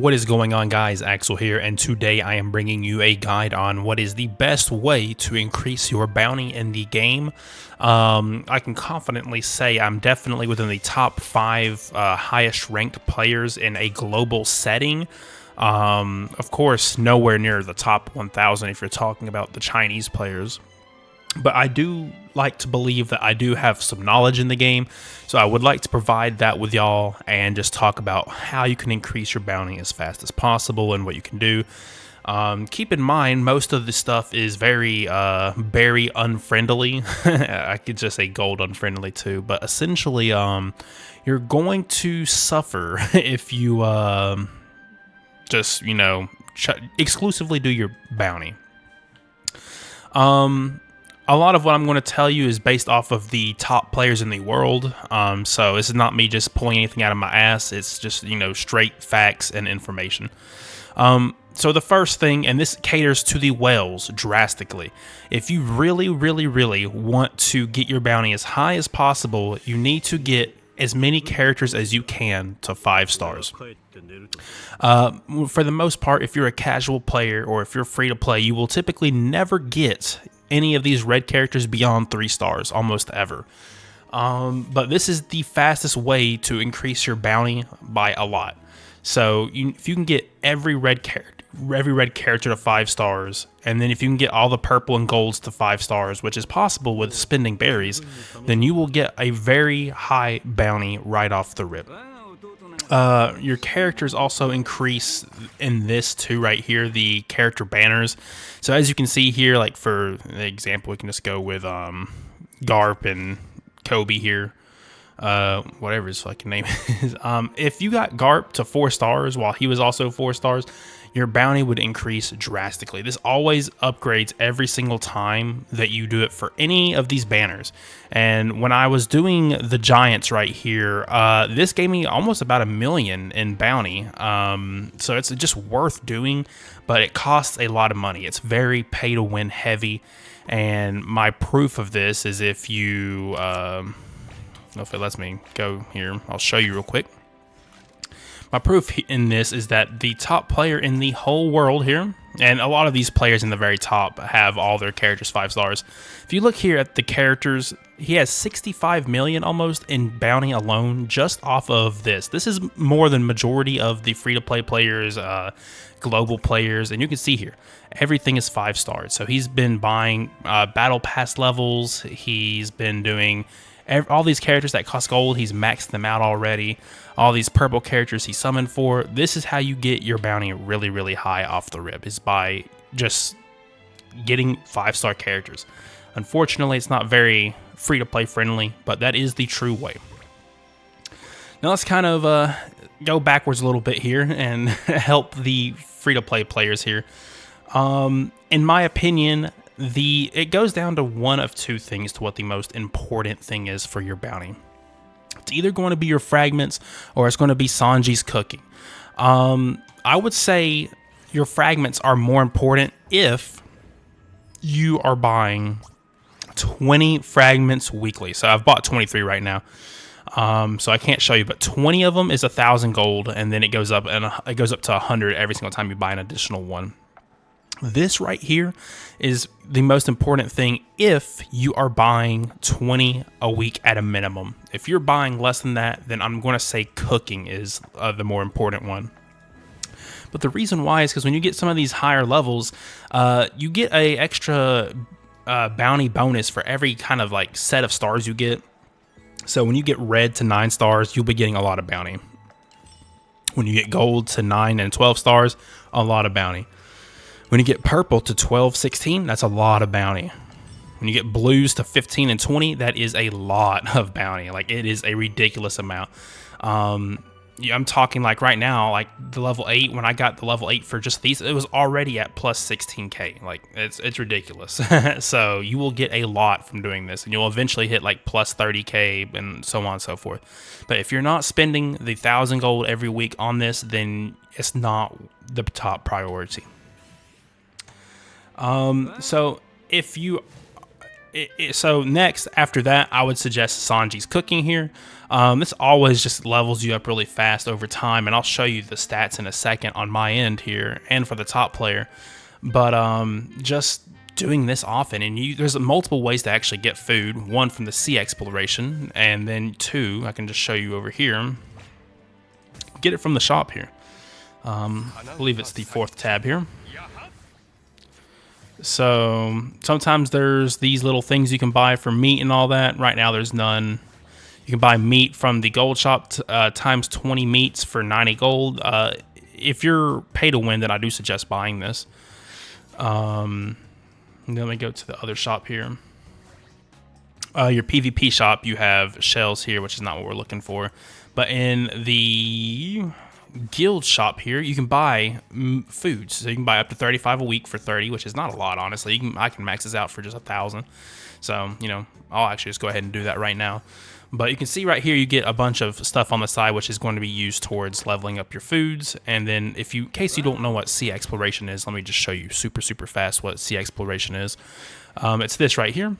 What is going on, guys? Axel here, and today I am bringing you a guide on what is the best way to increase your bounty in the game. I can confidently say I'm definitely within the top 5 highest ranked players in a global setting. Of course, nowhere near the top 1,000 if you're talking about the Chinese players. But I do like to believe that I do have some knowledge in the game, so I would like to provide that with y'all and just talk about how you can increase your bounty as fast as possible and what you can do. Keep in mind, most of this stuff is very berry unfriendly. I could just say gold unfriendly too, but essentially, you're going to suffer if you just, exclusively do your bounty. A lot of what I'm going to tell you is based off of the top players in the world. So this is not me just pulling anything out of my ass. It's just, straight facts and information. So the first thing, and this caters to the whales drastically. If you really, really, really want to get your bounty as high as possible, you need to get as many characters as you can to 5 stars. For the most part, if you're a casual player or if you're free to play, you will typically never get any of these red characters beyond 3 stars, almost ever. But this is the fastest way to increase your bounty by a lot. So if you can get every red character to 5 stars, and then if you can get all the purple and golds to 5 stars, which is possible with spending berries, then you will get a very high bounty right off the rip. Your characters also increase in this too, right here, the character banners. So as you can see here, like for example, we can just go with Garp and Kobe here, whatever his fucking name is. If you got Garp to 4 stars while he was also 4 stars, your bounty would increase drastically. This always upgrades every single time that you do it for any of these banners. And when I was doing the Giants right here, this gave me almost about 1 million in bounty. So it's just worth doing, but it costs a lot of money. It's very pay to win heavy. And my proof of this is if you, if it lets me go here, I'll show you real quick. My proof in this is that the top player in the whole world here, and a lot of these players in the very top have all their characters 5 stars. If you look here at the characters, he has 65 million almost in bounty alone just off of this. This is more than majority of the free-to-play players, global players, and you can see here, everything is 5 stars. So he's been buying battle pass levels, he's been doing all these characters that cost gold, he's maxed them out already. All these purple characters he summoned for. This is how you get your bounty really, really high off the rip, is by just getting 5-star characters. Unfortunately, it's not very free-to-play friendly, but that is the true way. Now let's kind of go backwards a little bit here and help the free-to-play players here. In my opinion, it goes down to one of 2 things to what the most important thing is for your bounty. It's either going to be your fragments or it's going to be Sanji's cooking. I would say your fragments are more important if you are buying 20 fragments weekly. So I've bought 23 right now. So I can't show you, but 20 of them is 1,000 gold, and then it goes up to 100 every single time you buy an additional one. This right here is the most important thing if you are buying 20 a week at a minimum. If you're buying less than that, then I'm going to say cooking is the more important one. But the reason why is because when you get some of these higher levels, you get a extra bounty bonus for every kind of like set of stars you get. So when you get red to 9 stars, you'll be getting a lot of bounty. When you get gold to 9 and 12 stars, a lot of bounty. When you get purple to 12, 16, that's a lot of bounty. When you get blues to 15 and 20, that is a lot of bounty. Like, it is a ridiculous amount. I'm talking like right now, like the level 8, when I got the level 8 for just these, it was already at plus 16k. Like, it's ridiculous. So you will get a lot from doing this, and you'll eventually hit like plus 30k and so on and so forth. But if you're not spending the 1,000 gold every week on this, then it's not the top priority. So if you So next, after that, I would suggest Sanji's Cooking here. This always just levels you up really fast over time, and I'll show you the stats in a second on my end here and for the top player. But just doing this often, and there's multiple ways to actually get food. One from the sea exploration, and then two, I can just show you over here. Get it from the shop here. I believe it's the 4th tab here. So sometimes there's these little things you can buy for meat and all that. Right now there's none. You can buy meat from the gold shop, times 20 meats for 90 gold. If you're pay to win, then I do suggest buying this. Let me go to the other shop here. Your PvP shop, you have shells here, which is not what we're looking for. But in the guild shop here, you can buy foods. So you can buy up to 35 a week for 30, which is not a lot, honestly. I can max this out for just 1,000. So, you know, I'll actually just go ahead and do that right now. But you can see right here, you get a bunch of stuff on the side, which is going to be used towards leveling up your foods. And then in case you don't know what sea exploration is, let me just show you super fast what sea exploration is. It's this right here.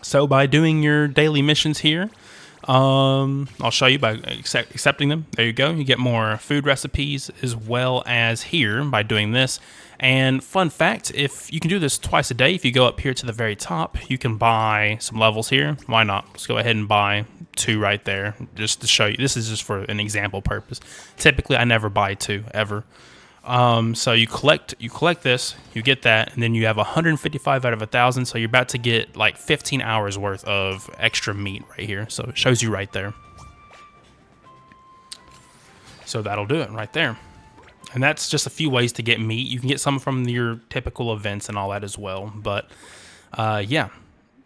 So by doing your daily missions here, I'll show you by accepting them. There you go. You get more food recipes, as well as here by doing this. And fun fact, if you can do this twice a day, if you go up here to the very top, you can buy some levels here. Why not? Let's go ahead and buy 2 right there, just to show you. This is just for an example purpose. Typically, I never buy 2 ever. So you collect this, you get that, and then you have 155 out of 1,000. So you're about to get like 15 hours worth of extra meat right here. So it shows you right there. So that'll do it right there. And that's just a few ways to get meat. You can get some from your typical events and all that as well. But yeah,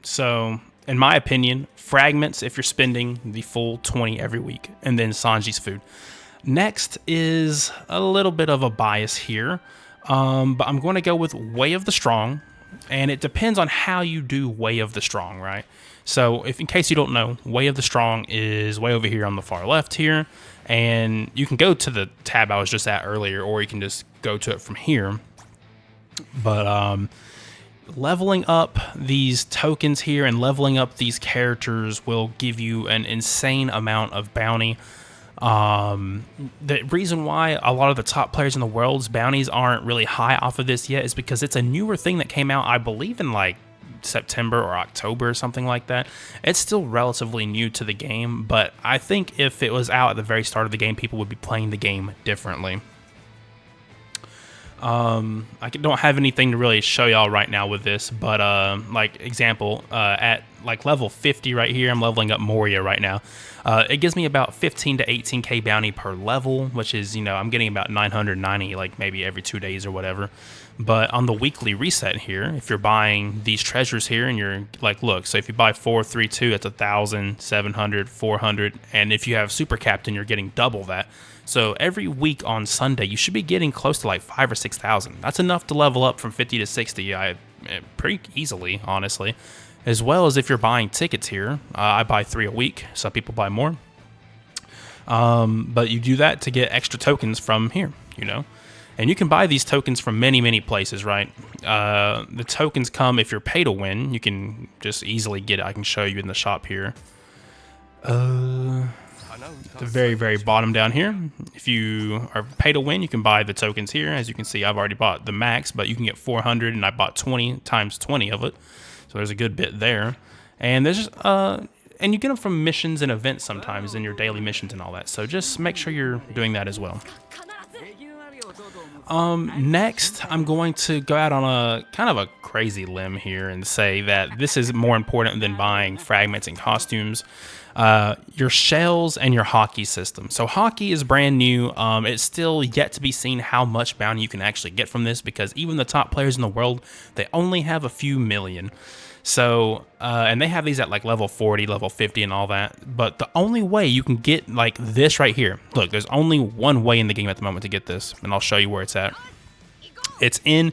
so in my opinion, fragments if you're spending the full 20 every week, and then Sanji's food. Next is a little bit of a bias here, but I'm going to go with Way of the Strong, and it depends on how you do Way of the Strong, right? So in case you don't know, Way of the Strong is way over here on the far left here, and you can go to the tab I was just at earlier, or you can just go to it from here. But leveling up these tokens here and leveling up these characters will give you an insane amount of bounty. The reason why a lot of the top players in the world's bounties aren't really high off of this yet is because it's a newer thing that came out, I believe, in like September or October or something like that. It's still relatively new to the game, but I think if it was out at the very start of the game, people would be playing the game differently. I don't have anything to really show y'all right now with this, but like example, at like level 50 right here, I'm leveling up Moria right now. It gives me about 15 to 18k bounty per level, which is, you know, I'm getting about 990 like maybe every 2 days or whatever. But on the weekly reset here, if you're buying these treasures here and you're like, look, so if you buy 432, that's 1,000, 700, 400, and if you have Super Captain, you're getting double that. So every week on Sunday, you should be getting close to like 5,000 or 6,000. That's enough to level up from 50 to 60 pretty easily, honestly. As well as if you're buying tickets here, I buy 3 a week. Some people buy more. But you do that to get extra tokens from here, you know. And you can buy these tokens from many places, right? The tokens come if you're pay to win. You can just easily get it. I can show you in the shop here. At the very bottom down here, if you are pay to win, you can buy the tokens here. As you can see, I've already bought the max, but you can get 400, and I bought 20 times 20 of it. So there's a good bit there. And there's just, and you get them from missions and events sometimes in your daily missions and all that. So just make sure you're doing that as well. Next, I'm going to go out on a kind of a crazy limb here and say that this is more important than buying fragments and costumes. Your shells and your hockey system. So hockey is brand new. It's still yet to be seen how much bounty you can actually get from this, because even the top players in the world, they only have a few million. So, and they have these at like level 40, level 50 and all that. But the only way you can get like this right here, look, there's only one way in the game at the moment to get this, and I'll show you where it's at. It's in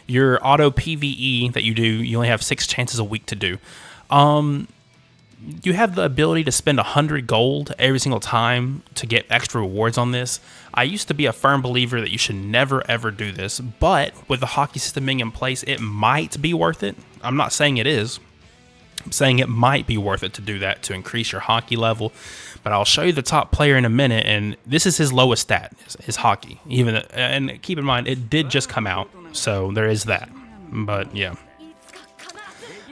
your auto PvE that you do. You only have 6 chances a week to do. you have the ability to spend 100 gold every single time to get extra rewards on this. I used to be a firm believer that you should never ever do this, but with the hockey system being in place, it might be worth it. I'm not saying it is. I'm saying it might be worth it to do that to increase your hockey level. But I'll show you the top player in a minute, and this is his lowest stat, is hockey. And keep in mind, it did just come out, so there is that. But yeah.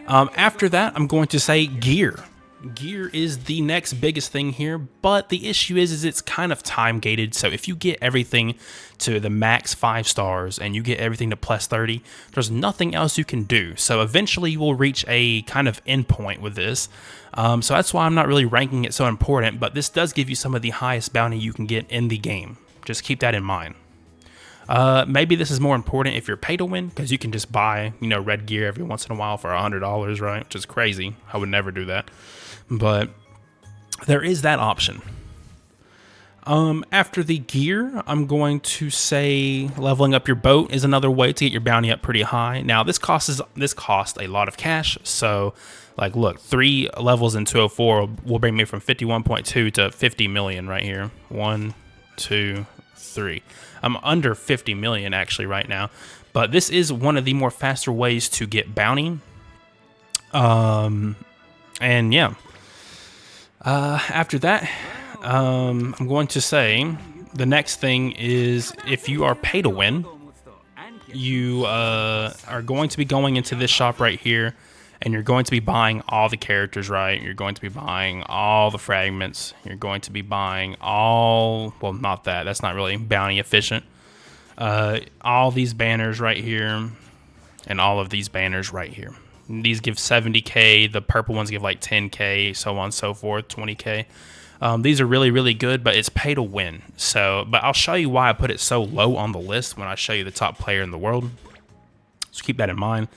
After that, I'm going to say gear. Gear is the next biggest thing here, but the issue is it's kind of time gated. So if you get everything to the max 5 stars and you get everything to plus 30, there's nothing else you can do. So eventually you will reach a kind of endpoint with this. So that's why I'm not really ranking it so important, but this does give you some of the highest bounty you can get in the game. Just keep that in mind. Maybe this is more important if you're pay to win, because you can just buy, red gear every once in a while for $100, right? Which is crazy. I would never do that. But there is that option. After the gear, I'm going to say leveling up your boat is another way to get your bounty up pretty high. Now, this costs a lot of cash. So, like, look, 3 levels in 204 will bring me from 51.2 to 50 million right here. 1, 2, 3. I'm under 50 million actually right now, but this is one of the more faster ways to get bounty. And yeah. After that, I'm going to say the next thing is if you are pay to win, you are going to be going into this shop right here, and you're going to be buying all the characters, right? You're going to be buying all the fragments. You're going to be buying all, well, not that. That's not really bounty efficient. All these banners right here, and all of these banners right here. These give 70k. The purple ones give like 10k, so on and so forth, 20k. These are really, really good, but it's pay to win. So, but I'll show you why I put it so low on the list when I show you the top player in the world. So keep that in mind.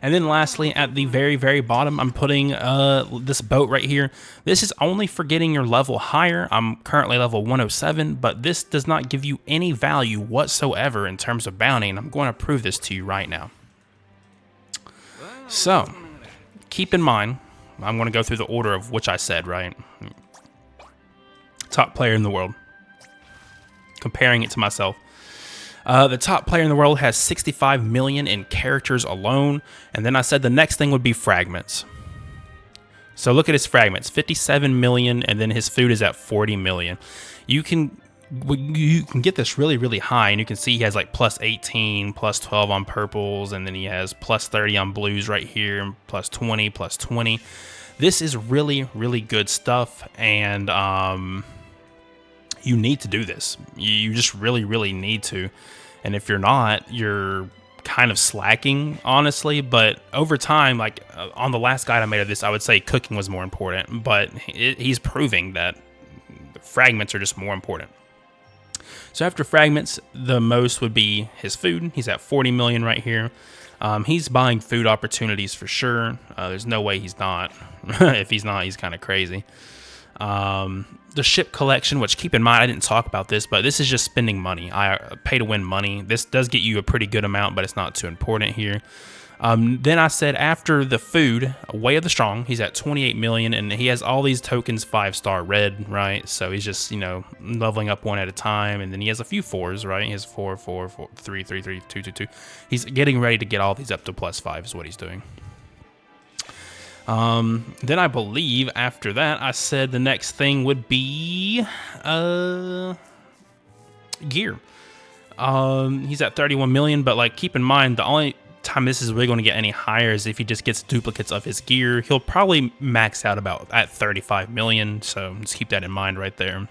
And then lastly, at the very, very bottom, I'm putting this boat right here. This is only for getting your level higher. I'm currently level 107, but this does not give you any value whatsoever in terms of bounty, and I'm going to prove this to you right now. So, keep in mind, I'm going to go through the order of which I said, right? Top player in the world. Comparing it to myself. The top player in the world has 65 million in characters alone. And then I said the next thing would be fragments. So look at his fragments, 57 million, and then his food is at 40 million. You can get this really, really high, and you can see he has like plus 18, plus 12 on purples, and then he has plus 30 on blues right here, and plus 20, plus 20. This is really, really good stuff, and you need to do this. You just really, really need to. And if you're not, you're kind of slacking, honestly. But over time, like on the last guide I made of this, I would say cooking was more important. But he's proving that fragments are just more important. So after fragments, the most would be his food. He's at 40 million right here. He's buying food opportunities for sure. There's no way he's not. If he's not, he's kind of crazy. The ship collection, which keep in mind, I didn't talk about this, but this is just spending money. I pay to win money. This does get you a pretty good amount, but it's not too important here. Then I said after the food, Way of the Strong, he's at 28 million, and he has all these tokens 5-star red, right? So he's just, leveling up one at a time, and then he has a few 4s, right? He has 4, 4, 4, 3, 3, 3, 2, 2, 2. He's getting ready to get all these up to plus 5 is what he's doing. Then I believe after that, I said the next thing would be, gear. He's at 31 million, but like, keep in mind, the only time this is really going to get any higher is if he just gets duplicates of his gear. He'll probably max out about at 35 million. So just keep that in mind right there.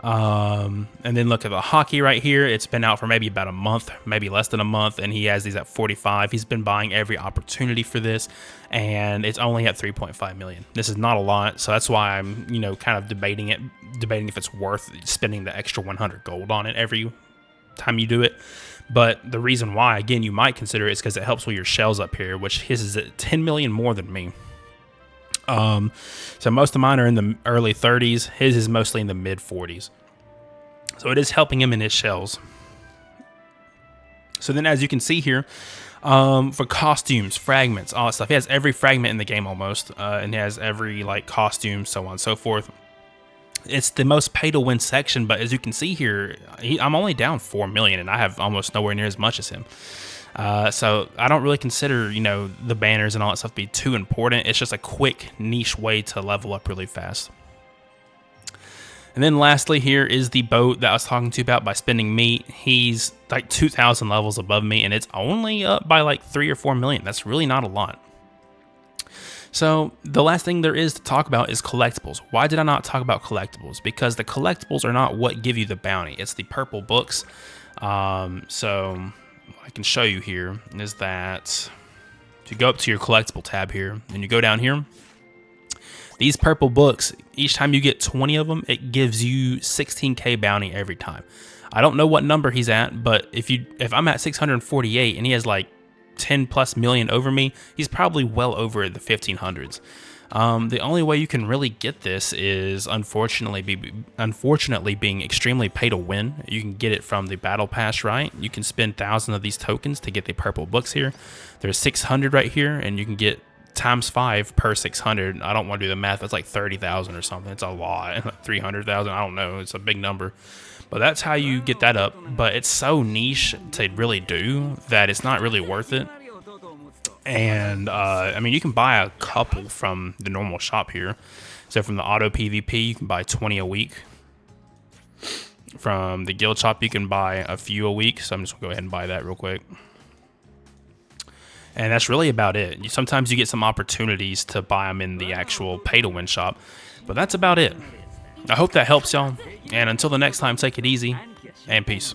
And then look at the hockey right here. It's been out for maybe about a month, maybe less than a month, and he has these at 45. He's been buying every opportunity for this, and it's only at 3.5 million. This is not a lot, so that's why I'm, kind of debating if it's worth spending the extra 100 gold on it every time you do it. But the reason why, again, you might consider it is because it helps with your shells up here, which his is at 10 million more than me. So most of mine are in the early 30s. His is mostly in the mid 40s. So it is helping him in his shells. So then, as you can see here, for costumes, fragments, all that stuff, he has every fragment in the game almost, and he has every like costume, so on and so forth. It's the most pay to win section, but as you can see here, I'm only down 4 million, and I have almost nowhere near as much as him. So I don't really consider, you know, the banners and all that stuff to be too important. It's just a quick niche way to level up really fast. And then lastly here is the boat that I was talking to you about by spending meat. He's like 2,000 levels above me, and it's only up by like 3 or 4 million. That's really not a lot. So the last thing there is to talk about is collectibles. Why did I not talk about collectibles? Because the collectibles are not what give you the bounty. It's the purple books. So I can show you here is that if you go up to your collectible tab here and you go down here, these purple books, each time you get 20 of them, it gives you 16k bounty every time. I don't know what number he's at, but if I'm at 648 and he has like 10 plus million over me, he's probably well over the 1500s. The only way you can really get this is unfortunately being extremely pay to win. You can get it from the battle pass, right? You can spend 1,000 of these tokens to get the purple books here. There's 600 right here, and you can get times 5 per 600. I don't want to do the math. That's like 30,000 or something. It's a lot. 300,000. I don't know. It's a big number. But that's how you get that up. But it's so niche to really do that it's not really worth it. And I mean, you can buy a couple from the normal shop here. So from the auto PvP, you can buy 20 a week. From the guild shop, you can buy a few a week. So I'm just gonna go ahead and buy that real quick. And that's really about it. Sometimes you get some opportunities to buy them in the actual pay-to-win shop, but that's about it. I hope that helps y'all, and until the next time, take it easy, and peace.